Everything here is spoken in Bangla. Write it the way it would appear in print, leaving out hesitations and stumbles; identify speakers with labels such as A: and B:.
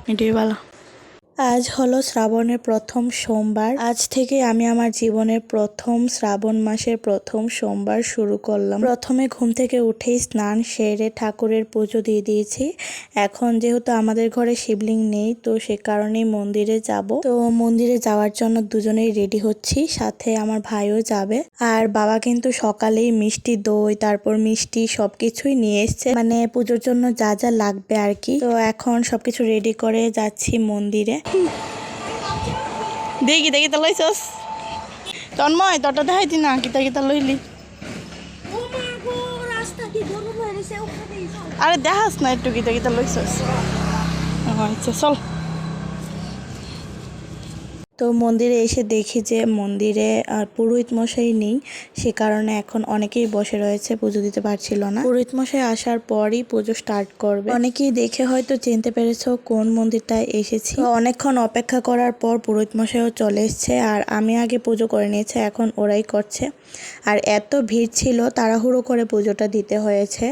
A: মিডিয়াওয়ালা। আজ হলো শ্রাবণের প্রথম সোমবার। আজ থেকে আমি আমার জীবনের প্রথম শ্রাবণ মাসের প্রথম সোমবার শুরু করলাম। প্রথমে ঘুম থেকে উঠেই স্নান সেরে ঠাকুরের পুজো দিয়ে দিয়েছি। এখন যেহেতু আমাদের ঘরে শিবলিঙ্গ নেই, তো সে কারণেই মন্দিরে যাব। তো মন্দিরে যাওয়ার জন্য দুজনেই রেডি হচ্ছি, সাথে আমার ভাইও যাবে। আর বাবা কিন্তু সকালেই মিষ্টি দই, তারপর মিষ্টি সবকিছুই নিয়ে এসছে, মানে পুজোর জন্য যা যা লাগবে আর কি। তো এখন সবকিছু রেডি করে যাচ্ছি মন্দিরে। দেখি দেখি তা লইছস তন্ময়, তোরটা দেখাইতি না কিতা কিতা লইলি। আরে দেখাস না একটু কিতা কিতা লইছস। আচ্ছা চল। তো মন্দিরে এসে দেখি যে মন্দিরে পুরোহিত মশাই নেই, সে কারণে এখন অনেকেই বসে রয়েছে, পুজো দিতে পারছিল না। পুরোহিত মশাই আসার পরই পুজো স্টার্ট করবে। অনেকেই দেখে হয়তো চিনতে পেরেছো কোন মন্দিরটায় এসেছি। তো অনেকক্ষণ অপেক্ষা করার পর পুরোহিত মশাইও চলে এসছে, আর আমি আগে পুজো করে নিয়েছি, এখন ওরাই করছে। আর এত ভিড় ছিল, তাড়াহুড়ো করে পুজোটা দিতে হয়েছে।